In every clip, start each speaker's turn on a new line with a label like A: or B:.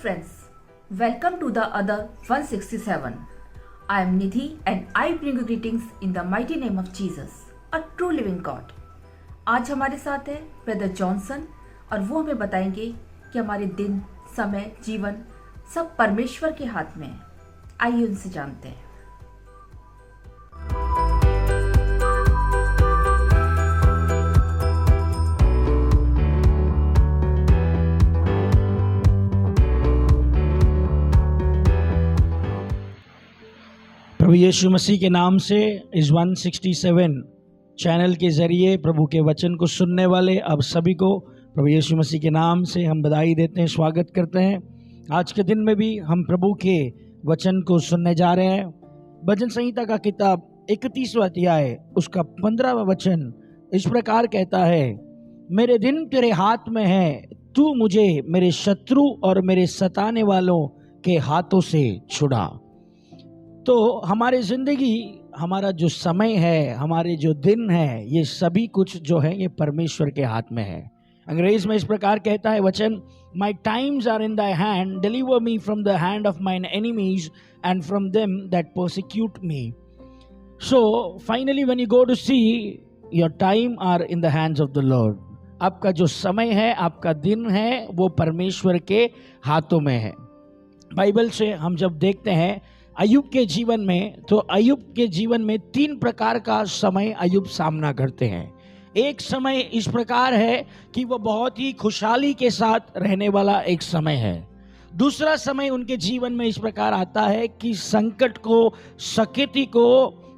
A: friends, welcome to the other 167. I am Nidhi and I bring you greetings in the mighty name of Jesus, a true living God. आज हमारे साथ है brother Johnson और वो हमें बताएंगे कि हमारे दिन, समय, जीवन सब परमेश्वर के हाथ में है। आइए उनसे जानते हैं।
B: प्रभु यीशु मसीह के नाम से इस 167 चैनल के ज़रिए प्रभु के वचन को सुनने वाले अब सभी को प्रभु यीशु मसीह के नाम से हम बधाई देते हैं, स्वागत करते हैं। आज के दिन में भी हम प्रभु के वचन को सुनने जा रहे हैं। भजन संहिता का किताब 31वां अध्याय उसका 15वां वचन इस प्रकार कहता है, मेरे दिन तेरे हाथ में है, तू मुझे मेरे शत्रु और मेरे सताने वालों के हाथों से छुड़ा। तो हमारी ज़िंदगी, हमारा जो समय है, हमारे जो दिन है, ये सभी कुछ जो है ये परमेश्वर के हाथ में है। अंग्रेज में इस प्रकार कहता है वचन, my times are in thy hand, deliver me from the hand of mine enemies and from them that persecute me. So finally when you go to see, your time are in the hands of the Lord. आपका जो समय है, आपका दिन है, वो परमेश्वर के हाथों में है। बाइबल से हम जब देखते हैं अय्यूब के जीवन में, तो अय्यूब के जीवन में 3 प्रकार का समय अय्यूब सामना करते हैं। एक समय इस प्रकार है कि वो बहुत ही खुशहाली के साथ रहने वाला एक समय है। दूसरा समय उनके जीवन में इस प्रकार आता है कि संकट को, सकेती को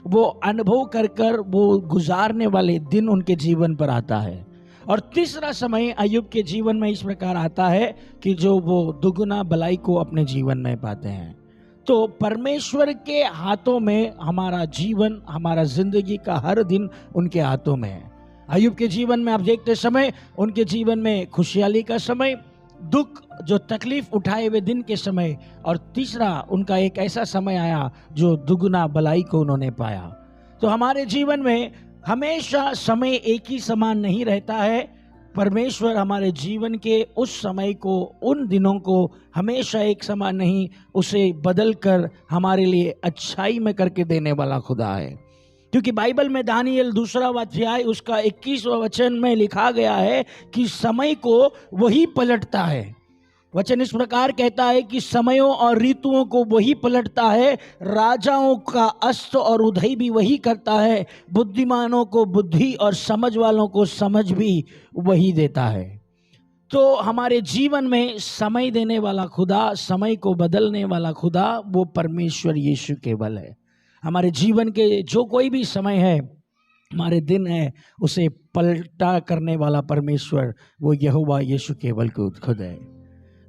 B: वो अनुभव कर कर वो गुजारने वाले दिन उनके जीवन पर आता है। और तीसरा समय अय्यूब के जीवन में इस प्रकार आता है कि जो वो दुगुना भलाई को अपने जीवन में पाते हैं। तो परमेश्वर के हाथों में हमारा जीवन, हमारा जिंदगी का हर दिन उनके हाथों में है। अय्यूब के जीवन में आप देखते समय उनके जीवन में खुशहाली का समय, दुख जो तकलीफ उठाए हुए दिन के समय, और तीसरा उनका एक ऐसा समय आया जो दुगुना भलाई को उन्होंने पाया। तो हमारे जीवन में हमेशा समय एक ही समान नहीं रहता है। परमेश्वर हमारे जीवन के उस समय को, उन दिनों को हमेशा एक समान नहीं, उसे बदल कर हमारे लिए अच्छाई में करके देने वाला खुदा है। क्योंकि बाइबल में दानियल 2वां अध्याय उसका 21वां वचन में लिखा गया है कि समय को वही पलटता है। वचन इस प्रकार कहता है कि समयों और ऋतुओं को वही पलटता है, राजाओं का अस्त और उदय भी वही करता है, बुद्धिमानों को बुद्धि और समझ वालों को समझ भी वही देता है। तो हमारे जीवन में समय देने वाला खुदा, समय को बदलने वाला खुदा, वो परमेश्वर यीशु केवल है। हमारे जीवन के जो कोई भी समय है, हमारे दिन है, उसे पलटा करने वाला परमेश्वर वो यहोवा यीशु केवल खुद है।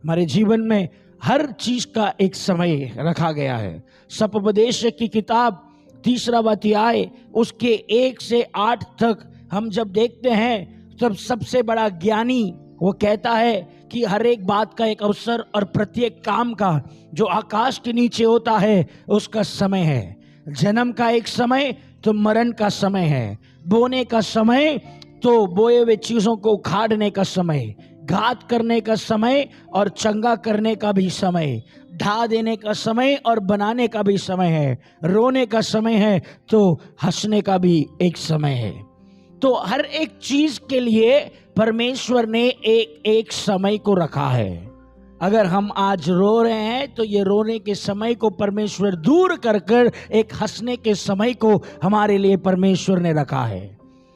B: हमारे जीवन में हर चीज का एक समय रखा गया है। सपोपदेश की किताब 3वां अध्याय उसके 1 से 8 तक हम जब देखते हैं, तब सबसे बड़ा ज्ञानी वो कहता है कि हर एक बात का एक अवसर और प्रत्येक काम का जो आकाश के नीचे होता है उसका समय है। जन्म का एक समय तो मरण का समय है, बोने का समय तो बोए हुए चीजों को उखाड़ने का समय, घात करने का समय और चंगा करने का भी समय, ढा देने का समय और बनाने का भी समय है, रोने का समय है तो हंसने का भी एक समय है। तो हर एक चीज के लिए परमेश्वर ने एक समय को रखा है। अगर हम आज रो रहे हैं तो ये रोने के समय को परमेश्वर दूर कर कर एक हंसने के समय को हमारे लिए परमेश्वर ने रखा है।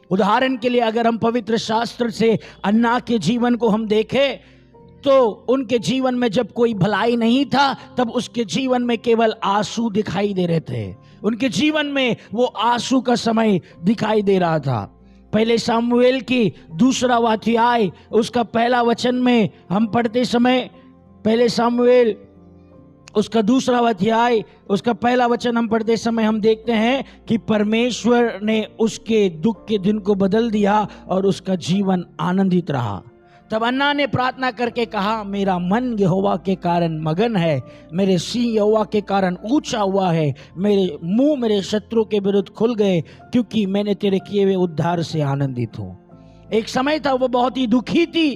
B: उदाहरण के लिए अगर हम पवित्र शास्त्र से अन्ना के जीवन को हम देखें, तो उनके जीवन में जब कोई भलाई नहीं था, तब उसके जीवन में केवल आंसू दिखाई दे रहे थे। उनके जीवन में वो आंसू का समय दिखाई दे रहा था। पहले सामुएल की 2वां अध्याय उसका 1 वचन में हम पढ़ते समय, पहले सामुएल उसका 2वां अध्याय उसका 1 वचन हम पढ़ते समय हम देखते हैं कि परमेश्वर ने उसके दुख के दिन को बदल दिया और उसका जीवन आनंदित रहा। तब अन्ना ने प्रार्थना करके कहा, मेरा मन यहोवा के कारण मगन है, मेरे सिंह यहोवा के कारण ऊंचा हुआ है, मेरे मुंह मेरे शत्रु के विरुद्ध खुल गए, क्योंकि मैंने तेरे किए हुए उद्धार से आनंदित हूँ। एक समय था वो बहुत ही दुखी थी,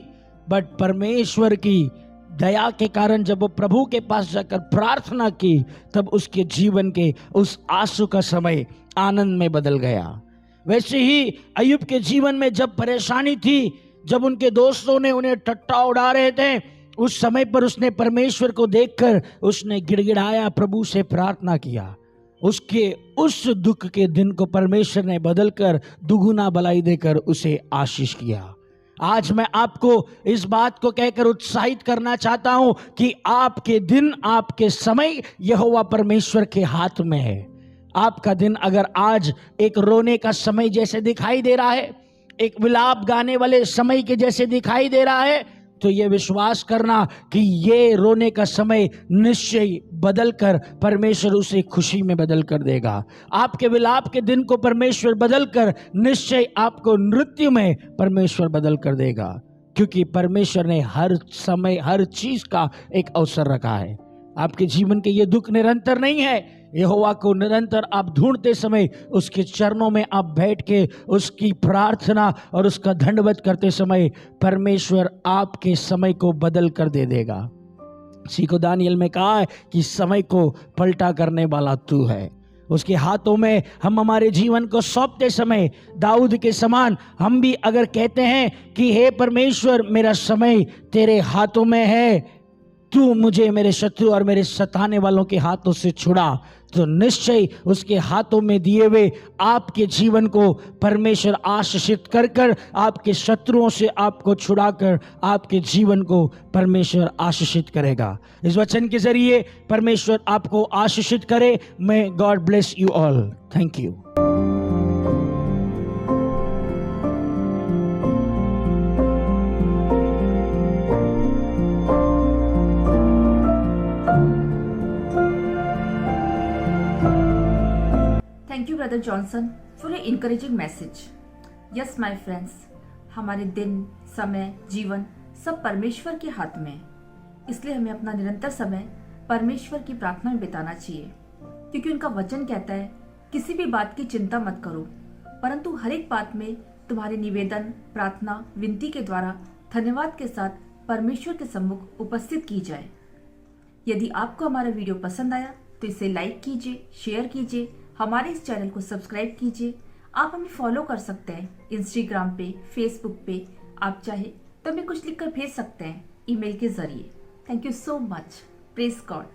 B: बट परमेश्वर की दया के कारण जब वो प्रभु के पास जाकर प्रार्थना की, तब उसके जीवन के उस आंसू का समय आनंद में बदल गया। वैसे ही अय्यूब के जीवन में जब परेशानी थी, जब उनके दोस्तों ने उन्हें टट्टा उड़ा रहे थे, उस समय पर उसने परमेश्वर को देखकर उसने गिड़गिड़ाया, प्रभु से प्रार्थना किया। उसके उस दुख के दिन को परमेश्वर ने बदलकर दुगुना भलाई देकर उसे आशीष किया। आज मैं आपको इस बात को कहकर उत्साहित करना चाहता हूं कि आपके दिन, आपके समय यहोवा परमेश्वर के हाथ में है। आपका दिन अगर आज एक रोने का समय जैसे दिखाई दे रहा है, एक विलाप गाने वाले समय के जैसे दिखाई दे रहा है, तो ये विश्वास करना कि ये रोने का समय निश्चय बदलकर परमेश्वर उसे खुशी में बदल कर देगा। आपके विलाप के दिन को परमेश्वर बदलकर निश्चय आपको नृत्य में परमेश्वर बदल कर देगा, क्योंकि परमेश्वर ने हर समय हर चीज का एक अवसर रखा है। आपके जीवन के ये दुख निरंतर नहीं है। यहोवा को निरंतर आप ढूंढते समय उसके चरणों में आप बैठ के उसकी प्रार्थना और उसका दंडवत करते समय परमेश्वर आपके समय को बदल कर दे देगा। इसी को दानियल में कहा है कि समय को पलटा करने वाला तू है। उसके हाथों में हम हमारे जीवन को सौंपते समय दाऊद के समान हम भी अगर कहते हैं कि हे परमेश्वर, मेरा समय तेरे हाथों में है, तू मुझे मेरे शत्रु और मेरे सताने वालों के हाथों से छुड़ा, तो निश्चय उसके हाथों में दिए हुए आपके जीवन को परमेश्वर आशीषित कर कर आपके शत्रुओं से आपको छुड़ाकर आपके जीवन को परमेश्वर आशीषित करेगा। इस वचन के जरिए परमेश्वर आपको आशीषित करे। May God bless you all. Thank you.
A: Thank you, Brother Johnson, for your encouraging message. Yes, my friends, हमारे दिन, समय, जीवन सब परमेश्वर के हाथ में है। इसलिए हमें अपना निरंतर समय परमेश्वर की प्रार्थना में बिताना चाहिए, क्योंकि उनका वचन कहता है किसी भी बात की चिंता मत करो, परंतु हर एक बात में तुम्हारे निवेदन, प्रार्थना, विनती के द्वारा धन्यवाद के साथ परमेश्वर के सम्मुख उपस्थित की जाए। यदि आपको हमारा वीडियो पसंद आया तो इसे लाइक कीजिए, शेयर कीजिए, हमारे इस चैनल को सब्सक्राइब कीजिए। आप हमें फॉलो कर सकते हैं इंस्टाग्राम पे, फेसबुक पे। आप चाहे तो हमें कुछ लिखकर भेज सकते हैं ईमेल के जरिए। Thank you so much. Praise God.